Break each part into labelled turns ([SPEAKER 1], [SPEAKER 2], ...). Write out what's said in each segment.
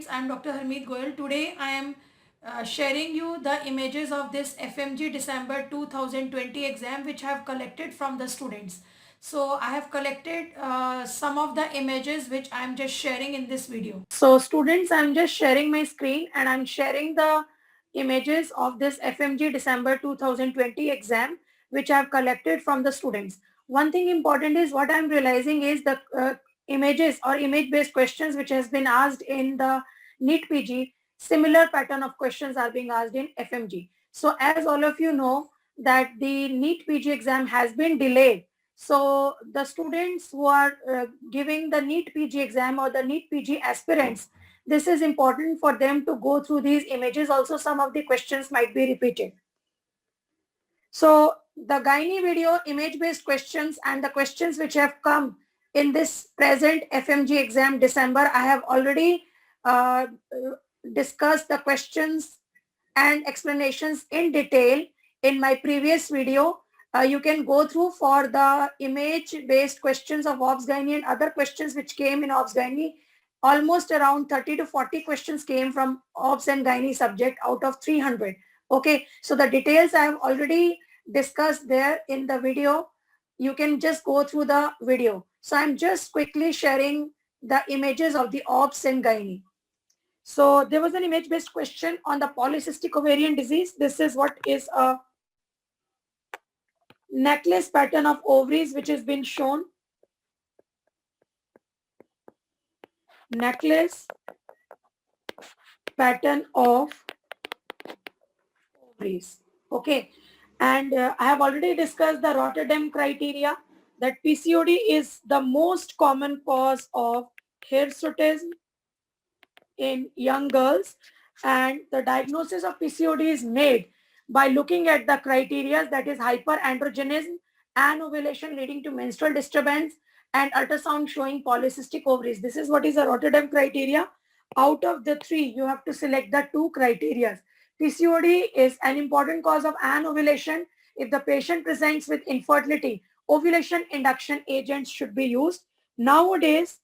[SPEAKER 1] students, I am Dr. Harmeet Goyal. Today I am sharing you the images of this FMG December 2020 exam which I have collected from the students. So I have collected some of the images which I am just sharing in this video. So students, I am just sharing my screen and I am sharing the images of this FMG December 2020 exam which I have collected from the students. One thing important is what I am realizing is the images or image-based questions which has been asked in the NEET PG, similar pattern of questions are being asked in FMG. So as all of you know that the NEET PG exam has been delayed. So the students who are giving the NEET PG exam or the NEET PG aspirants, this is important for them to go through these images. Also, some of the questions might be repeated. So the Gynae video image-based questions and the questions which have come in this present FMG exam December, I have already discussed the questions and explanations in detail in my previous video. You can go through for the image-based questions of Obs Gynae and other questions which came in Obs Gynae. Almost around 30 to 40 questions came from Obs and Gynae subject out of 300. Okay, so the details I have already discussed there in the video. You can just go through the video. So I'm just quickly sharing the images of the Obs and Gynae. So there was an image-based question on the polycystic ovarian disease. This is what is a necklace pattern of ovaries which has been shown. Necklace pattern of ovaries. Okay. And I have already discussed the Rotterdam criteria that PCOD is the most common cause of hirsutism in young girls, and the diagnosis of PCOD is made by looking at the criteria, that is hyperandrogenism, anovulation leading to menstrual disturbance, and ultrasound showing polycystic ovaries. This is what is the Rotterdam criteria. Out of the three, you have to select the two criteria. PCOD is an important cause of anovulation. If the patient presents with infertility, ovulation induction agents should be used. Nowadays,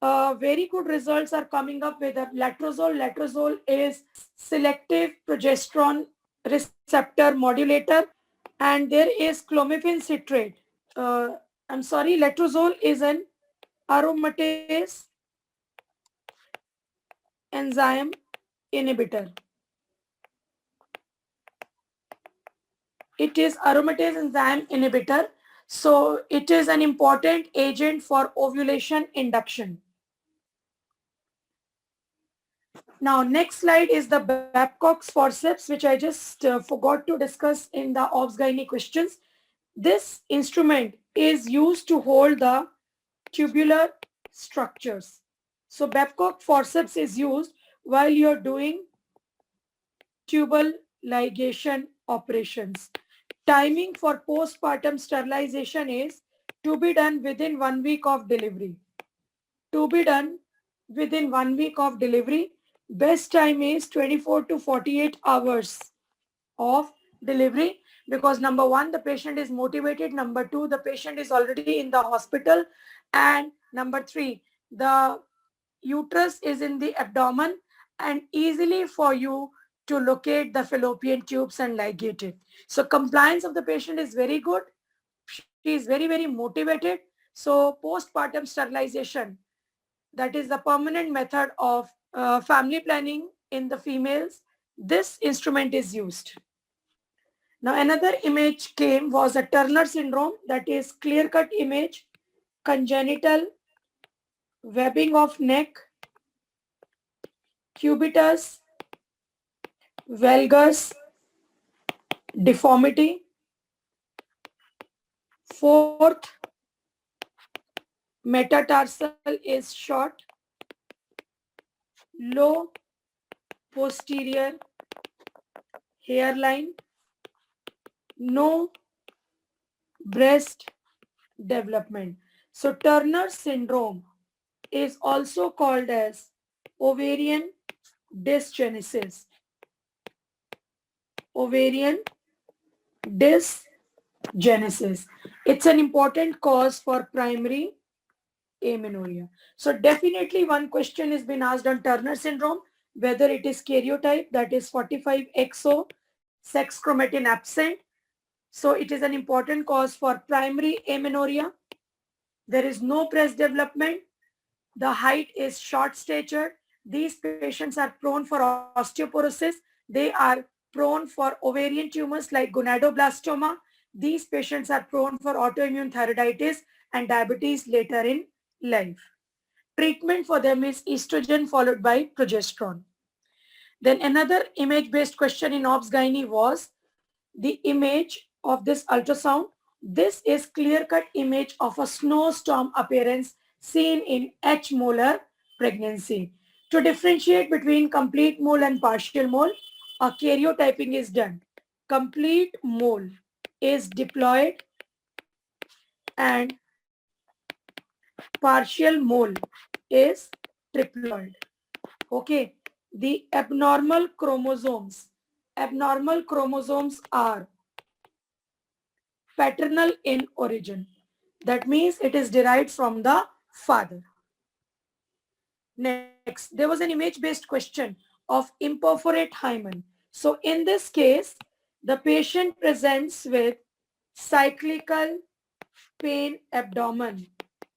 [SPEAKER 1] very good results are coming up with letrozole. Letrozole is selective progesterone receptor modulator, and there is clomiphene citrate. I'm sorry, letrozole is an aromatase enzyme inhibitor. It is aromatase enzyme inhibitor, so it is an important agent for ovulation induction. Now, next slide is the Babcock's forceps, which I just forgot to discuss in the Obs Gynae questions. This instrument is used to hold the tubular structures. So, Babcock forceps is used while you're doing tubal ligation operations. Timing for postpartum sterilization is to be done within 1 week of delivery. To be done within 1 week of delivery. Best time is 24 to 48 hours of delivery, because number one, the patient is motivated. Number two, the patient is already in the hospital. And number three, the uterus is in the abdomen and easily for you to locate the fallopian tubes and ligate it. So compliance of the patient is very good. She is very, very motivated. So postpartum sterilization, that is the permanent method of family planning in the females, this instrument is used. Now another image came was a Turner syndrome, that is clear-cut image, congenital webbing of neck, cubitus, valgus deformity. Fourth, metatarsal is short, low posterior hairline, no breast development. So Turner syndrome is also called as ovarian dysgenesis. Ovarian dysgenesis. It's an important cause for primary amenorrhea. So definitely one question is been asked on Turner syndrome, whether it is karyotype, that is 45XO, sex chromatin absent. So it is an important cause for primary amenorrhea. There is no breast development. The height is short stature. These patients are prone for osteoporosis. They are prone for ovarian tumors like gonadoblastoma. These patients are prone for autoimmune thyroiditis and diabetes later in life. Treatment for them is estrogen followed by progesterone. Then another image-based question in OBS-GYN was the image of this ultrasound. This is clear-cut image of a snowstorm appearance seen in H. molar pregnancy. To differentiate between complete mole and partial mole, a karyotyping is done. Complete mole is diploid and partial mole is triploid. Okay, the abnormal chromosomes are paternal in origin. That means it is derived from the father. Next, there was an image-based question of imperforate hymen. So in this case, the patient presents with cyclical pain abdomen,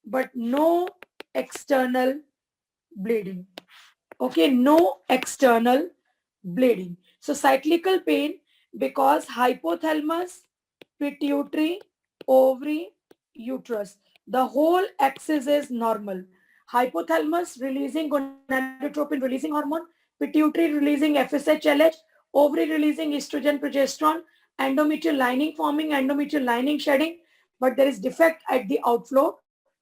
[SPEAKER 1] but no external bleeding. Okay, no external bleeding. So cyclical pain because hypothalamus, pituitary, ovary, uterus. The whole axis is normal. Hypothalamus releasing gonadotropin releasing hormone, pituitary releasing FSH-LH, ovary releasing estrogen, progesterone, endometrial lining forming, endometrial lining shedding, but there is defect at the outflow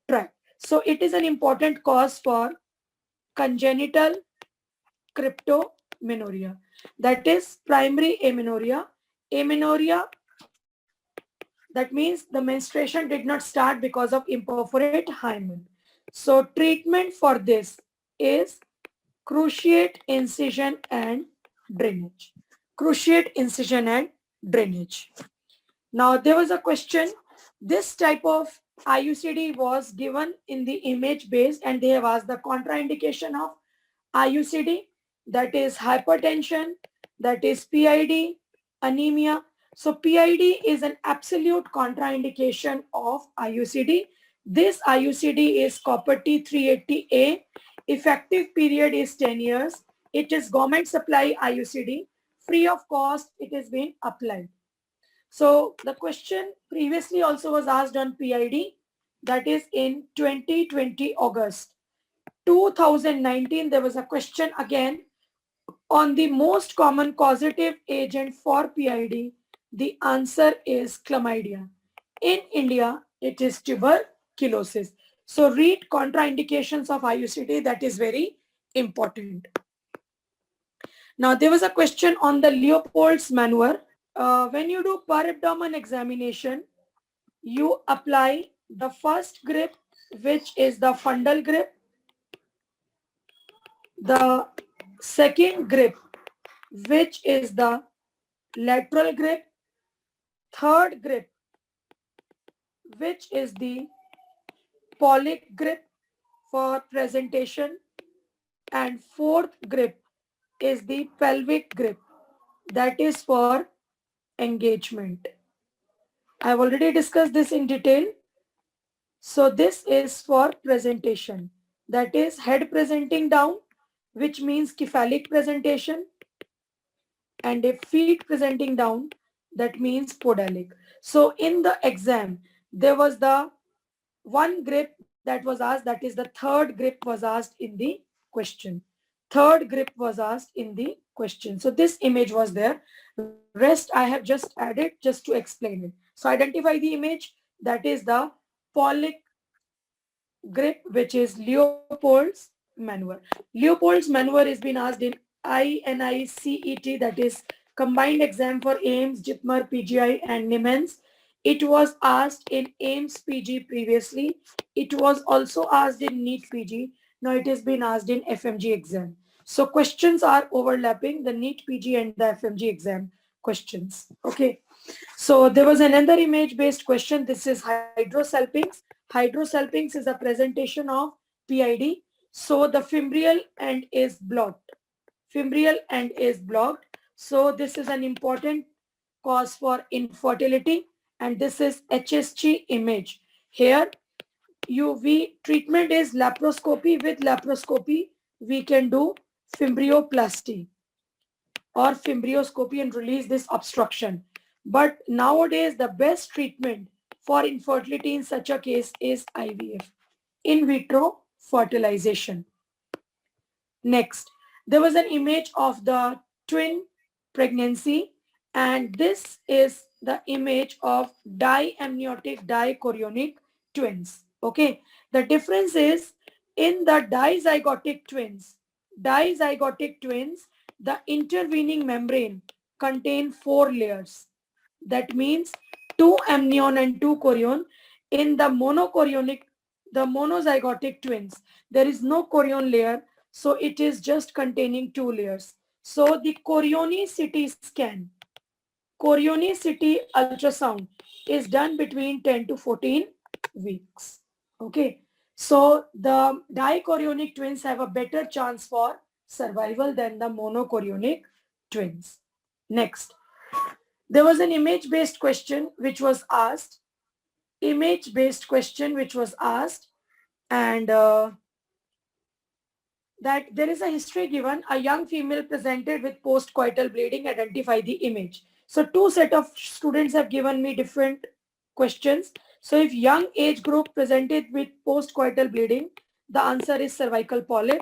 [SPEAKER 1] tract. So it is an important cause for congenital cryptomenorrhea. That is primary amenorrhea. Amenorrhea, that means the menstruation did not start because of imperforate hymen. So treatment for this is cruciate incision and drainage. Cruciate incision and drainage. Now there was a question. This type of IUCD was given in the image based and they have asked the contraindication of IUCD, that is hypertension, that is PID, anemia. So PID is an absolute contraindication of IUCD. This IUCD is copper T380A. Effective period is 10 years. It is government supply IUCD. Free of cost, it is being applied. So the question previously also was asked on PID, that is in 2020 August. 2019, there was a question again on the most common causative agent for PID. The answer is chlamydia. In India, it is tuberculosis. So read contraindications of IUCD, that is very important. Now there was a question on the Leopold's maneuver. When you do per abdomen examination, you apply the first grip, which is the fundal grip, the second grip, which is the lateral grip, third grip, which is the pollic grip for presentation, and fourth grip is the pelvic grip, that is for engagement. I've already discussed this in detail. So this is for presentation, that is head presenting down, which means cephalic presentation, and a feet presenting down, that means podalic. So in the exam, there was the one grip that was asked, that is the third grip was asked in the question. Third grip was asked in the question. So this image was there. Rest I have just added just to explain it. So identify the image, that is the pollic grip, which is Leopold's maneuver. Leopold's maneuver is being asked in INICET, that is combined exam for AIMS, JIPMER, PGI and NIMANS. It was asked in AIMS PG previously. It was also asked in NEET PG. Now it has been asked in FMG exam. So questions are overlapping, the NEET PG and the FMG exam questions. Okay. So there was another image based question. This is hydrosalpinx. Hydrosalpinx is a presentation of PID. So the fimbrial end is blocked. Fimbrial end is blocked. So this is an important cause for infertility, and this is HSG image. Here UV treatment is laparoscopy. With laparoscopy we can do fimbrioplasty or fimbrioscopy and release this obstruction. But nowadays the best treatment for infertility in such a case is IVF, in vitro fertilization. Next, there was an image of the twin pregnancy, and this is the image of diamniotic dichorionic twins. Okay, the difference is in the dizygotic twins, the intervening membrane contain 4 layers. That means 2 amnion and 2 chorion. In the the monozygotic twins, there is no chorion layer, so it is just containing 2 layers. So the chorionicity ultrasound is done between 10 to 14 weeks. Okay. So the dichorionic twins have a better chance for survival than the monochorionic twins. Next, there was an image-based question which was asked. And that there is a history given. A young female presented with postcoital bleeding. Identify the image. So 2 set of students have given me different questions. So if young age group presented with postcoital bleeding, the answer is cervical polyp.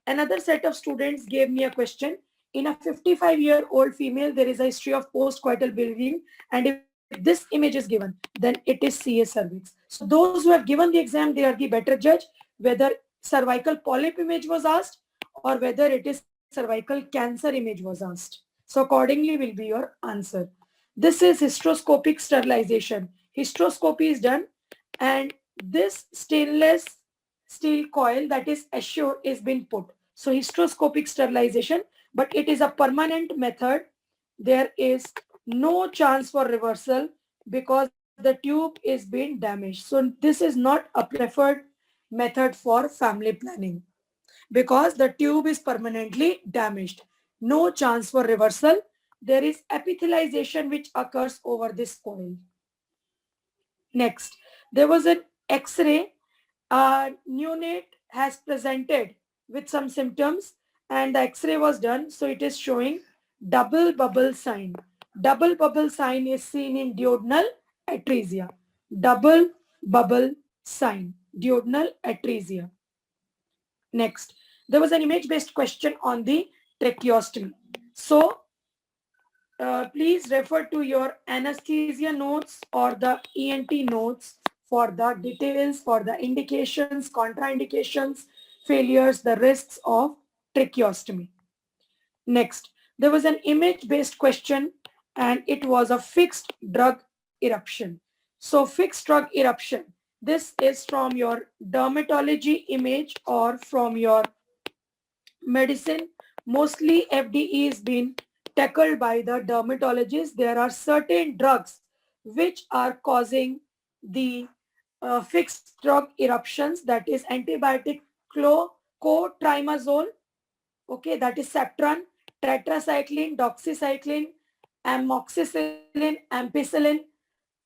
[SPEAKER 1] Another set of students gave me a question. In a 55-year-old female, there is a history of postcoital bleeding, and if this image is given, then it is CA cervix. So those who have given the exam, they are the better judge whether cervical polyp image was asked or whether it is cervical cancer image was asked. So accordingly will be your answer. This is hysteroscopic sterilization. Hysteroscopy is done, and this stainless steel coil, that is Assure, is being put. So hysteroscopic sterilization, but it is a permanent method. There is no chance for reversal because the tube is being damaged. So this is not a preferred method for family planning because the tube is permanently damaged. No chance for reversal. There is epithelialization which occurs over this coil. Next, there was an X-ray. Neonate has presented with some symptoms and the X-ray was done. So it is showing double bubble sign. Double bubble sign is seen in duodenal atresia. Double bubble sign, duodenal atresia. Next, there was an image-based question on the tracheostomy. So please refer to your anesthesia notes or the ENT notes for the details, for the indications, contraindications, failures, the risks of tracheostomy. Next, there was an image-based question and it was a fixed drug eruption. So fixed drug eruption, this is from your dermatology image or from your medicine. Mostly FDE is being tackled by the dermatologist. There are certain drugs which are causing the fixed drug eruptions, that is antibiotic cotrimazole, okay, that is Septran, tetracycline, doxycycline, amoxicillin, ampicillin,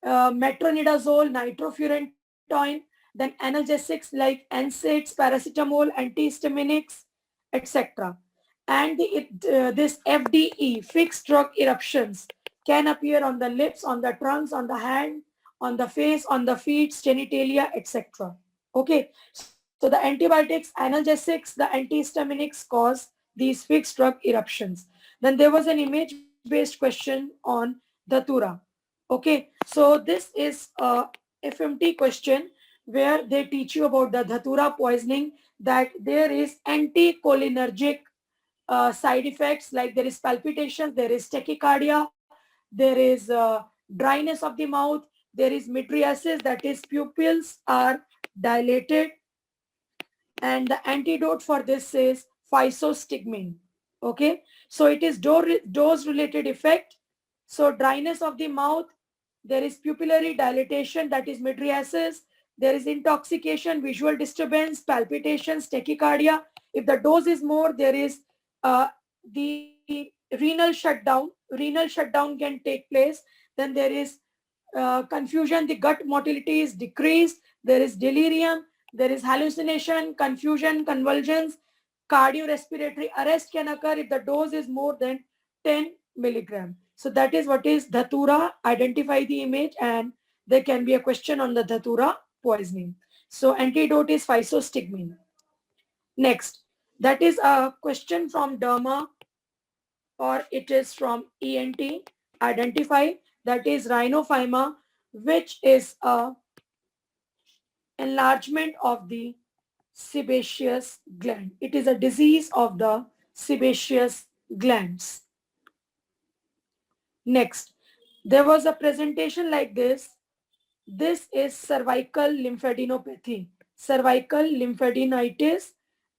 [SPEAKER 1] metronidazole, nitrofurantoin, then analgesics like NSAIDs, paracetamol, antihistaminics, etc. And this FDE, fixed drug eruptions, can appear on the lips, on the trunks, on the hand, on the face, on the feet, genitalia, etc. Okay, so the antibiotics, analgesics, the antihistaminics cause these fixed drug eruptions. Then there was an image-based question on Datura. Okay, so this is a FMT question where they teach you about the Dhatura poisoning, that there is anticholinergic side effects, like there is palpitation, there is tachycardia, there is dryness of the mouth, there is mydriasis, that is pupils are dilated, and the antidote for this is physostigmine. Okay, so it is dose related effect. So dryness of the mouth, there is pupillary dilatation, that is mydriasis, There is intoxication, visual disturbance, palpitations, tachycardia. If the dose is more, there is the renal shutdown. Renal shutdown can take place. Then there is confusion. The gut motility is decreased. There is delirium. There is hallucination, confusion, convulsions. Cardiorespiratory arrest can occur if the dose is more than 10 milligram. So that is what is Dhatura. Identify the image, and there can be a question on the Dhatura poisoning. So antidote is physostigmine. Next, that is a question from derma or it is from ENT. Identify, that is rhinophyma, which is a enlargement of the sebaceous gland. It is a disease of the sebaceous glands. Next, there was a presentation like this. This is cervical lymphadenopathy, cervical lymphadenitis,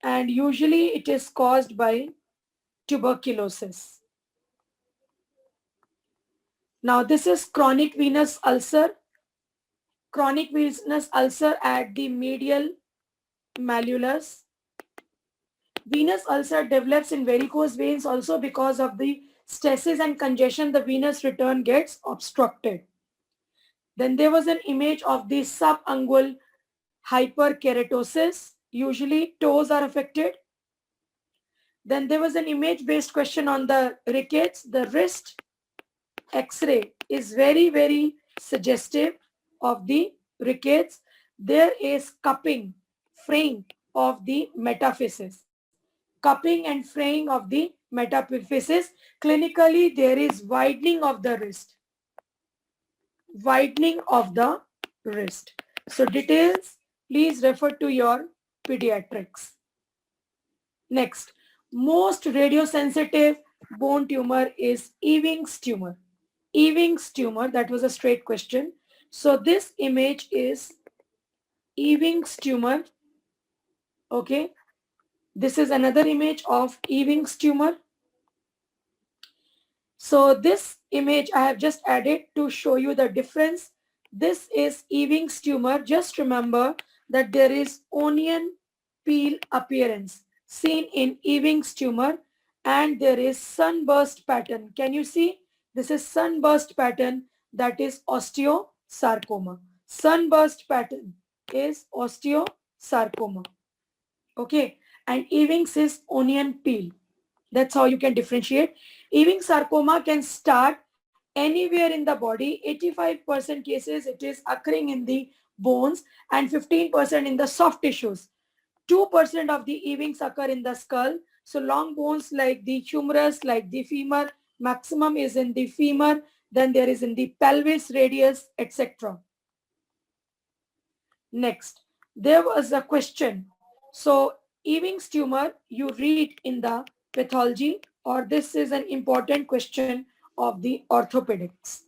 [SPEAKER 1] and usually it is caused by tuberculosis. Now this is chronic venous ulcer. Chronic venous ulcer at the medial malleolus. Venous ulcer develops in varicose veins also because of the stasis and congestion. The venous return gets obstructed. Then there was an image of the subungual hyperkeratosis. Usually toes are affected. Then there was an image-based question on the rickets. The wrist X-ray is very, very suggestive of the rickets. There is cupping, fraying of the metaphysis. Cupping and fraying of the metaphysis. Clinically, there is widening of the wrist. Widening of the wrist. So details, please refer to your pediatrics. Next, most radiosensitive bone tumor is Ewing's tumor. Ewing's tumor, that was a straight question. So this image is Ewing's tumor. Okay. This is another image of Ewing's tumor. So this image I have just added to show you the difference. This is Ewing's tumor. Just remember that there is onion peel appearance seen in Ewing's tumor, and there is sunburst pattern. Can you see? This is sunburst pattern, that is osteosarcoma. Sunburst pattern is osteosarcoma. Okay, and Ewing's is onion peel. That's how you can differentiate. Ewing sarcoma can start anywhere in the body. 85% cases it is occurring in the bones and 15% in the soft tissues. 2% of the Ewings occur in the skull. So long bones like the humerus, like the femur, maximum is in the femur. Then there is in the pelvis, radius, etc. Next, there was a question. So Ewing's tumor, you read in the pathology, or this is an important question of the orthopedics.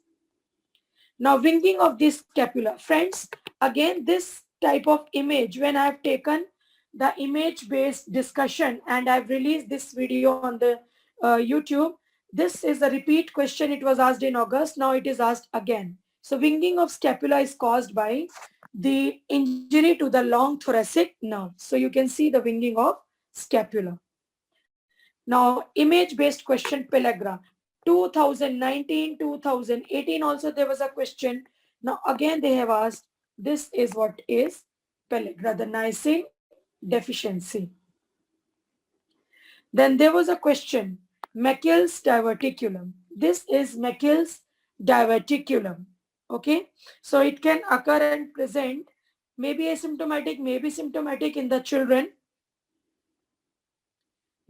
[SPEAKER 1] Now, winging of the scapula. Friends, again, this type of image, when I have taken the image-based discussion and I've released this video on the YouTube, this is a repeat question. It was asked in August. Now it is asked again. So winging of scapula is caused by the injury to the long thoracic nerve. So you can see the winging of scapula. Now, image-based question, pellagra. 2019, 2018 also there was a question. Now again they have asked, this is what is pellagra, the niacin deficiency. Then there was a question, Meckel's diverticulum. This is Meckel's diverticulum. Okay, so it can occur and present, maybe asymptomatic, maybe symptomatic in the children.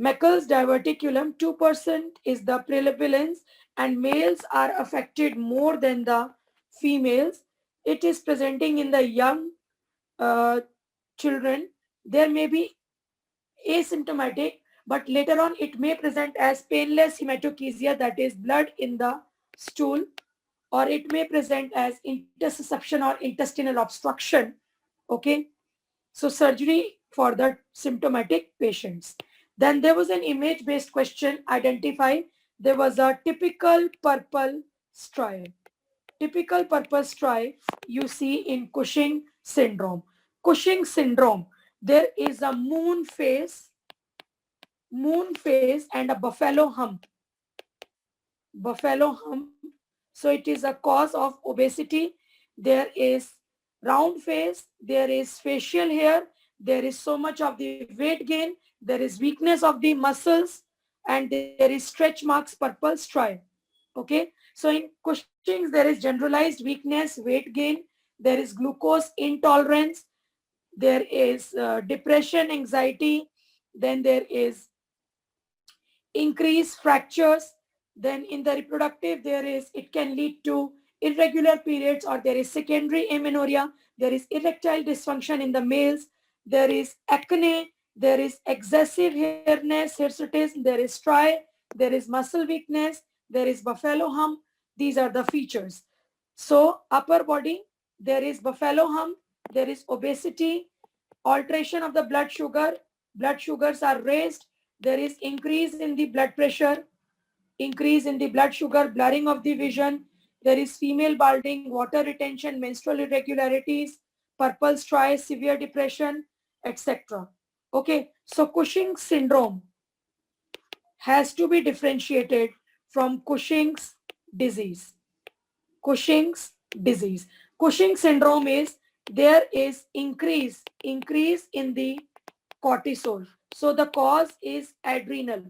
[SPEAKER 1] Meckel's diverticulum, 2% is the prevalence, and males are affected more than the females. It is presenting in the young children. There may be asymptomatic, but later on it may present as painless hematochezia, that is blood in the stool, or it may present as intussusception or intestinal obstruction. Okay, so surgery for the symptomatic patients. Then there was an image-based question, identify. There was a typical purple striae. Typical purple striae you see in Cushing syndrome. Cushing syndrome, there is a moon face and a buffalo hump. Buffalo hump. So it is a cause of obesity. There is round face, there is facial hair, there is so much of the weight gain, there is weakness of the muscles, and there is stretch marks, purple stripe. Okay. So in Cushing's, there is generalized weakness, weight gain, there is glucose intolerance, there is depression, anxiety, then there is increased fractures. Then in the reproductive, it can lead to irregular periods, or there is secondary amenorrhea, there is erectile dysfunction in the males, there is acne, there is excessive hairness, hirsutism, there is striae, there is muscle weakness, there is buffalo hump. These are the features. So upper body, there is buffalo hump, there is obesity, alteration of the blood sugars are raised, there is increase in the blood pressure, increase in the blood sugar, blurring of the vision, there is female balding, water retention, menstrual irregularities, purple striae, severe depression, etc. Okay, so Cushing syndrome has to be differentiated from Cushing's disease. Cushing's disease. Cushing syndrome is there is increase in the cortisol. So the cause is adrenal.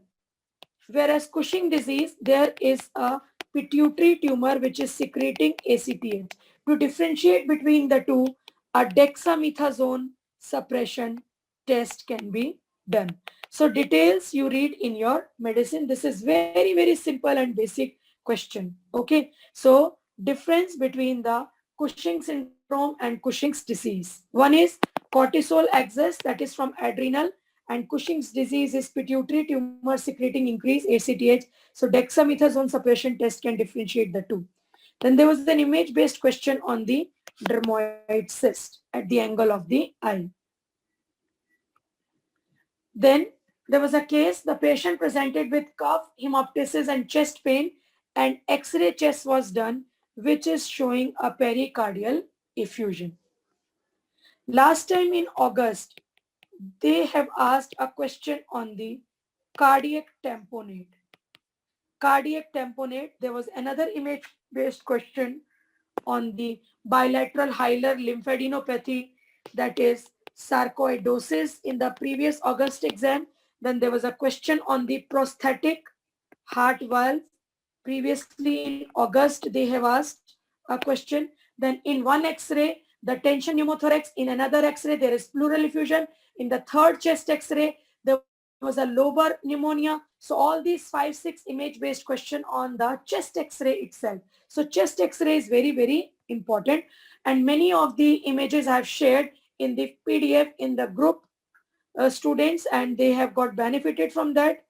[SPEAKER 1] Whereas Cushing disease, there is a pituitary tumor which is secreting ACTH. To differentiate between the two, a dexamethasone suppression test can be done. So details you read in your medicine. This is very, very simple and basic question. Okay. So difference between the Cushing syndrome and Cushing's disease. One is cortisol excess, that is from adrenal, and Cushing's disease is pituitary tumor secreting increase ACTH. So dexamethasone suppression test can differentiate the two. Then there was an image-based question on the dermoid cyst at the angle of the eye. Then there was a case, the patient presented with cough, hemoptysis and chest pain, and X-ray chest was done, which is showing a pericardial effusion. Last time in August, they have asked a question on the cardiac tamponade. Cardiac tamponade, there was another image-based question on the bilateral hilar lymphadenopathy, that is sarcoidosis, in the previous August exam. Then there was a question on the prosthetic heart valve. Previously in August, they have asked a question. Then in one X-ray, the tension pneumothorax. In another X-ray, there is pleural effusion. In the third chest X-ray, there was a lobar pneumonia. So all these 5-6 image-based question on the chest X-ray itself. So chest X-ray is very, very important. And many of the images I have shared in the PDF in the group students, and they have got benefited from that.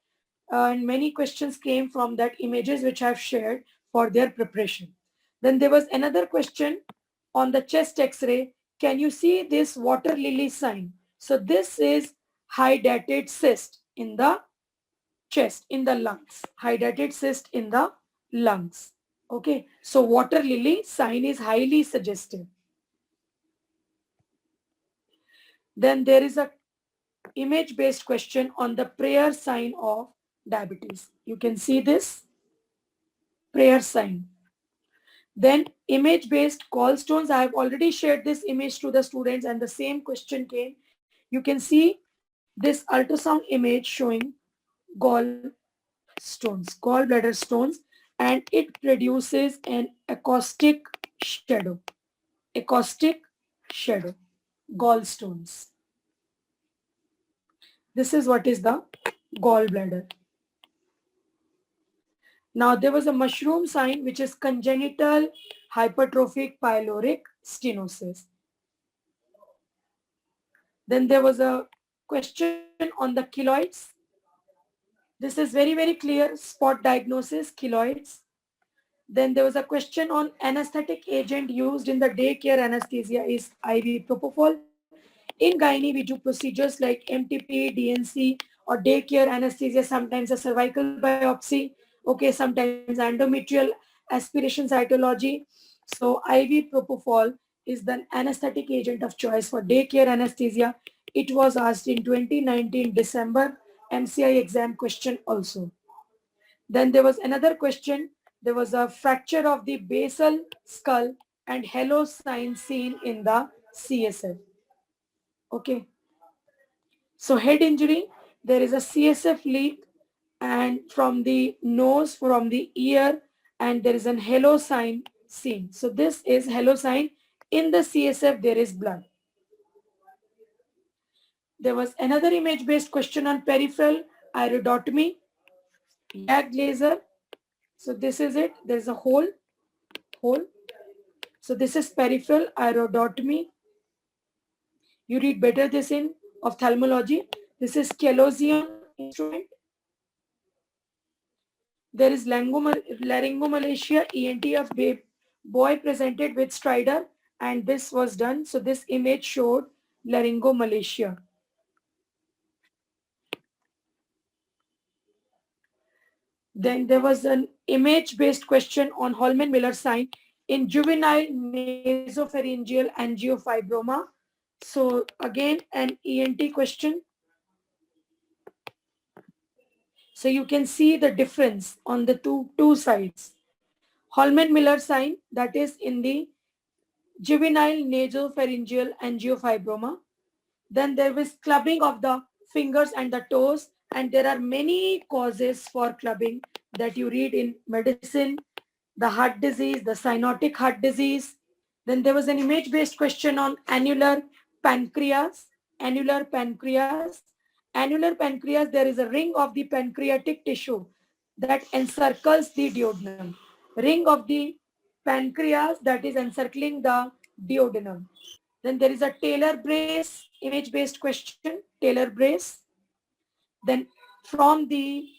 [SPEAKER 1] And many questions came from that images which I have shared for their preparation. Then there was another question on the chest X-ray. Can you see this water lily sign? So this is hydatid cyst in the chest, in the lungs. Hydatid cyst in the lungs. Okay. So water lily sign is highly suggestive. Then there is a image-based question on the prayer sign of diabetes. You can see this prayer sign. Then image-based gallstones. I have already shared this image to the students and the same question came. You can see this ultrasound image showing gallbladder stones, and it produces an acoustic shadow. Acoustic shadow, gallstones. This is what is the gallbladder. Now there was a mushroom sign which is congenital hypertrophic pyloric stenosis. Then there was a question on the keloids. This is very, very clear, spot diagnosis, keloids. Then there was a question on anesthetic agent used in the daycare anesthesia is IV propofol. In gynae, we do procedures like MTP, DNC, or daycare anesthesia, sometimes a cervical biopsy, okay, sometimes endometrial aspiration cytology. So IV propofol is the anesthetic agent of choice for daycare anesthesia? It was asked in 2019 December MCI exam question also. Then there was another question. There was a fracture of the basal skull and halo sign seen in the CSF. Okay. So head injury, there is a CSF leak and from the nose, from the ear, and there is an halo sign seen. So this is halo sign. In the CSF, there is blood. There was another image-based question on peripheral iridotomy, YAG laser. So this is it. There's a hole. So this is peripheral iridotomy. You read better this in ophthalmology. This is Chelosium instrument. There is laryngomalacia, ENT of boy presented with stridor, and this was done. So this image showed laryngomalacia. Then there was an image-based question on Holman-Miller sign in juvenile nasopharyngeal angiofibroma. So again, an ENT question. So you can see the difference on the two sides. Holman-Miller sign, that is in the juvenile nasopharyngeal angiofibroma. Then there is clubbing of the fingers and the toes, and there are many causes for clubbing that you read in medicine, the heart disease, the cyanotic heart disease. Then there was an image-based question on annular pancreas. Annular pancreas. Annular pancreas, there is a ring of the pancreatic tissue that encircles the duodenum. Ring of the pancreas that is encircling the duodenum. Then there is a Taylor brace, image-based question, Taylor brace. Then from the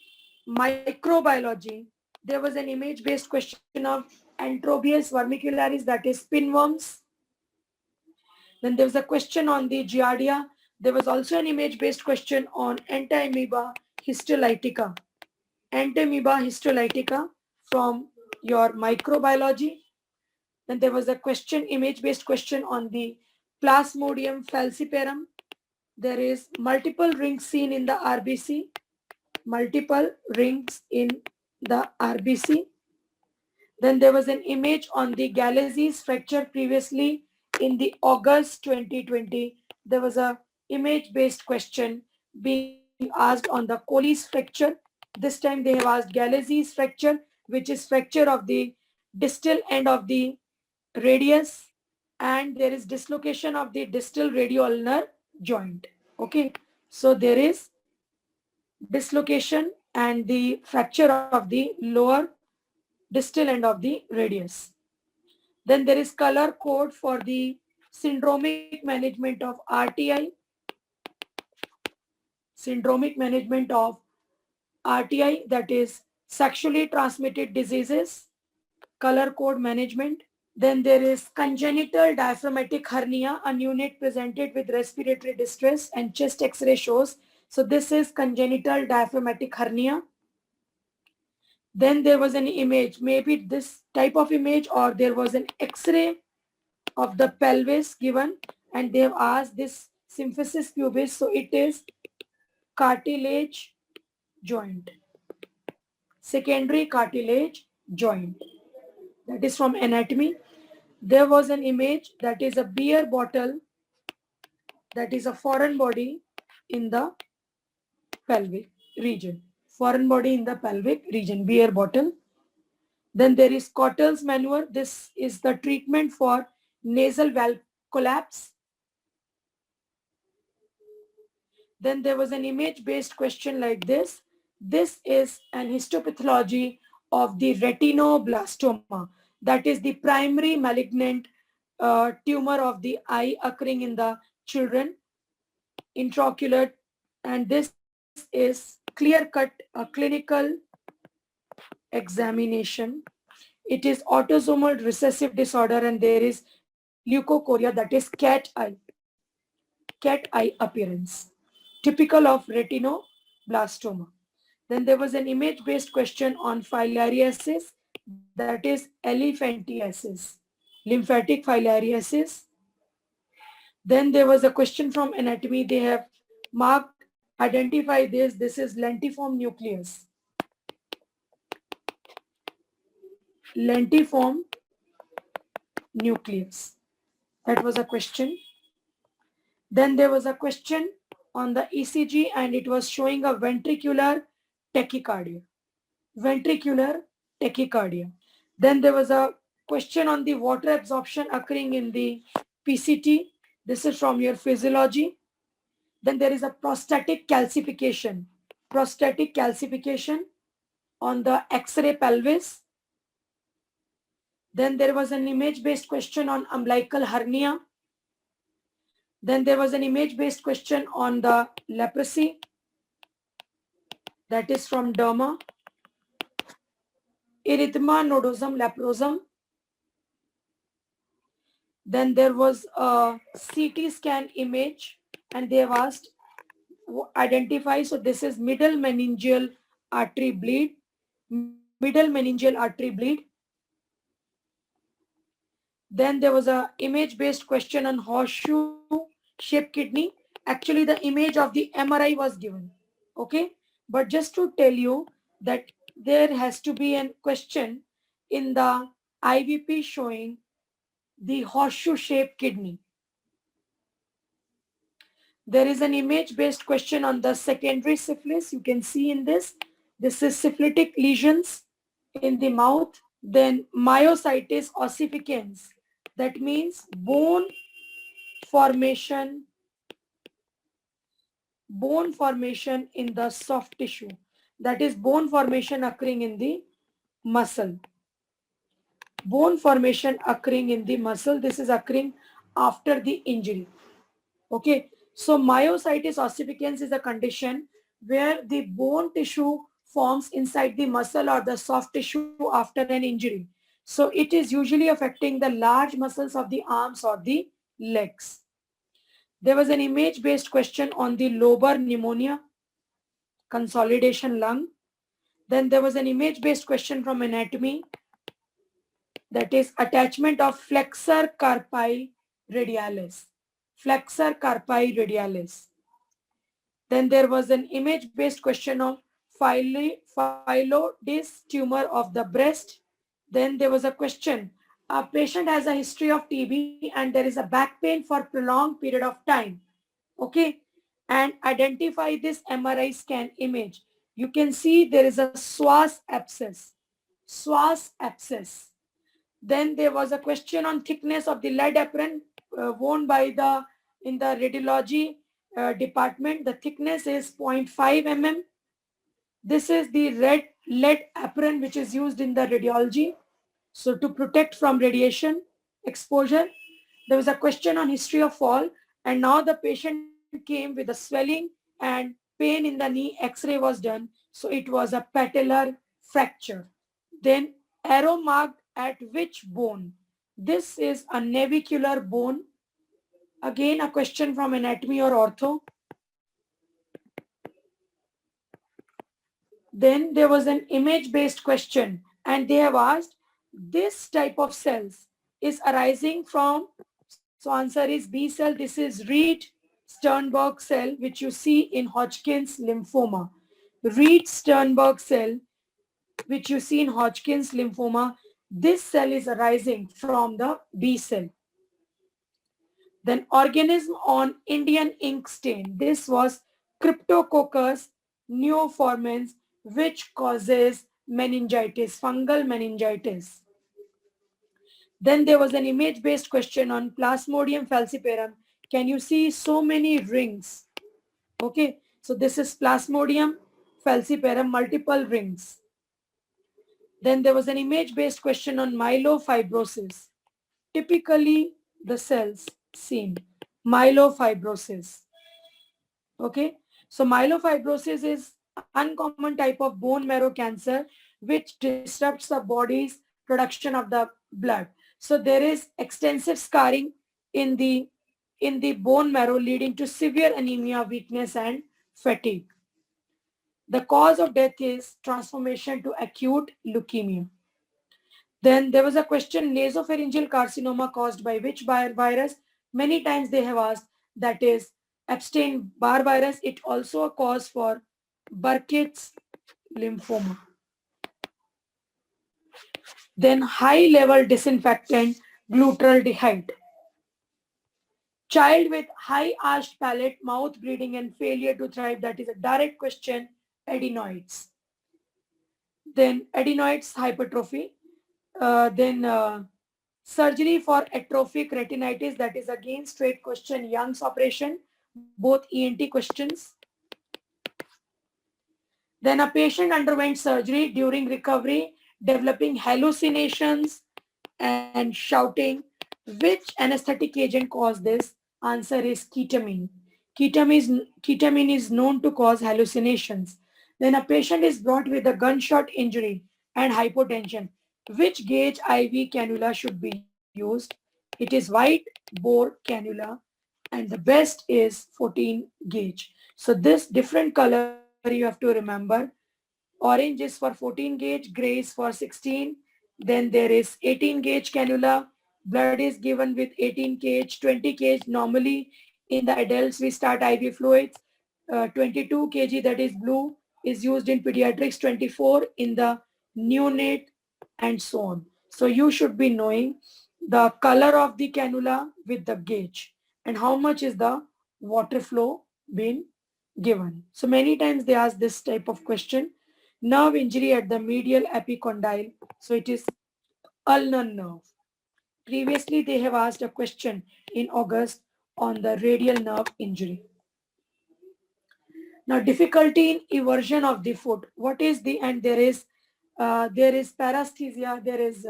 [SPEAKER 1] microbiology, there was an image-based question of Antrobius vermicularis, that is pinworms. Then there was a question on the Giardia. There was also an image-based question on Entamoeba histolytica. Entamoeba histolytica from your microbiology. Then there was a question, image-based question on the Plasmodium falciparum. There is multiple rings seen in the RBC. Multiple rings in the RBC. Then there was an image on the Galeazzi's fracture previously in the August 2020. There was a image-based question being asked on the Colles fracture. This time they have asked Galeazzi's fracture, which is fracture of the distal end of the radius, and there is dislocation of the distal radioulnar joint. Okay, so there is dislocation and the fracture of the lower distal end of the radius. Then there is color code for the syndromic management of RTI. Syndromic management of RTI, that is sexually transmitted diseases. Color code management. Then there is congenital diaphragmatic hernia, a unit presented with respiratory distress and chest X-ray shows. So this is congenital diaphragmatic hernia. Then there was an image, maybe this type of image, or there was an X-ray of the pelvis given, and they have asked this symphysis pubis. So it is cartilage joint, secondary cartilage joint. That is from anatomy. There was an image that is a beer bottle, that is a foreign body in the pelvic region. Foreign body in the pelvic region, beer bottle. Then there is Cottel's maneuver. This is the treatment for nasal valve collapse. Then there was an image-based question like this. This is an histopathology of the retinoblastoma. That is the primary malignant tumor of the eye occurring in the children, intraocular, and this is clear-cut clinical examination. It is autosomal recessive disorder, and there is leukocoria, that is cat eye appearance, typical of retinoblastoma. Then there was an image-based question on filariasis, that is elephantiasis. lymphatic filariasis. Then there was a question from anatomy. They have marked, identify this. This is lentiform nucleus. Lentiform nucleus. That was a question. Then there was a question on the ECG and it was showing a ventricular tachycardia. Ventricular tachycardia. Then there was a question on the water absorption occurring in the PCT. This is from your physiology. Then there is a prostatic calcification. Prostatic calcification on the X-ray pelvis. Then there was an image-based question on umbilical hernia. Then there was an image-based question on the leprosy. That is from derma. Erythema nodosum leprosum. Then there was a CT scan image and they have asked identify. So this is middle meningeal artery bleed. Middle meningeal artery bleed. Then there was a image-based question on horseshoe-shaped kidney. Actually, the image of the MRI was given. Okay. But just to tell you that there has to be a question in the IVP showing the horseshoe-shaped kidney. There is an image-based question on the secondary syphilis. You can see in this. This is syphilitic lesions in the mouth. Then myositis ossificans. That means bone formation in the soft tissue. That is bone formation occurring in the muscle. Bone formation occurring in the muscle. This is occurring after the injury. Okay. So myositis ossificans is a condition where the bone tissue forms inside the muscle or the soft tissue after an injury. So it is usually affecting the large muscles of the arms or the legs. There was an image-based question on the lobar pneumonia, consolidation lung. Then there was an image-based question from anatomy, that is attachment of flexor carpi radialis. Flexor carpi radialis. Then there was an image-based question of phyllodes tumor of the breast. Then there was a question. A patient has a history of TB and there is a back pain for prolonged period of time. Okay. And identify this MRI scan image. You can see there is a Schwarz abscess. Schwarz abscess. Then there was a question on thickness of the lead apron worn by in the radiology department. The thickness is 0.5 mm. This is the lead apron which is used in the radiology. So to protect from radiation exposure. There was a question on history of fall and now the patient came with a swelling and pain in the knee. X-ray was done. So it was a patellar fracture. Then arrow marked at which bone? This is a navicular bone. Again, a question from anatomy or ortho. Then there was an image-based question and they have asked this type of cells is arising from, so answer is B cell. This is Reed-Sternberg cell which you see in Hodgkin's lymphoma. Reed-Sternberg cell which you see in Hodgkin's lymphoma. This cell is arising from the B cell. Then organism on Indian ink stain. This was Cryptococcus neoformans which causes meningitis, fungal meningitis. Then there was an image-based question on Plasmodium falciparum. Can you see so many rings? Okay, so this is Plasmodium falciparum, multiple rings. Then there was an image-based question on myelofibrosis. Typically, the cells seen. Myelofibrosis. Okay, so myelofibrosis is uncommon type of bone marrow cancer which disrupts the body's production of the blood. So there is extensive scarring in the bone marrow leading to severe anemia, weakness and fatigue. The cause of death is transformation to acute leukemia. Then there was a question, nasopharyngeal carcinoma caused by which virus? Many times they have asked, that is Epstein-Barr virus. It also a cause for Burkitt's lymphoma. Then high-level disinfectant, glutaraldehyde. Child with high arched palate, mouth bleeding and failure to thrive, that is a direct question, adenoids. Then adenoids hypertrophy. Then surgery for atrophic retinitis, that is again straight question, Young's operation, both ENT questions. Then a patient underwent surgery, during recovery developing hallucinations and shouting. Which anesthetic agent caused this? Answer is ketamine. Ketamine is known to cause hallucinations. Then a patient is brought with a gunshot injury and hypotension. Which gauge IV cannula should be used? It is wide bore cannula, and the best is 14 gauge. So this different color you have to remember. Orange is for 14 gauge, gray is for 16. Then there is 18 gauge cannula. Blood is given with 18 gauge, 20 gauge. Normally in the adults we start IV fluids. 22 kg, that is blue, is used in pediatrics, 24 in the neonate, and so on. So you should be knowing the color of the cannula with the gauge and how much is the water flow been given. So many times they ask this type of question. Nerve injury at the medial epicondyle. So it is ulnar nerve. Previously they have asked a question in August on the radial nerve injury. Now difficulty in eversion of the foot. What is the, and there is paresthesia, there is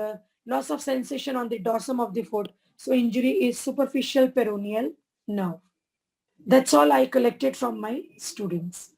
[SPEAKER 1] loss of sensation on the dorsum of the foot. So injury is superficial peroneal nerve. That's all I collected from my students.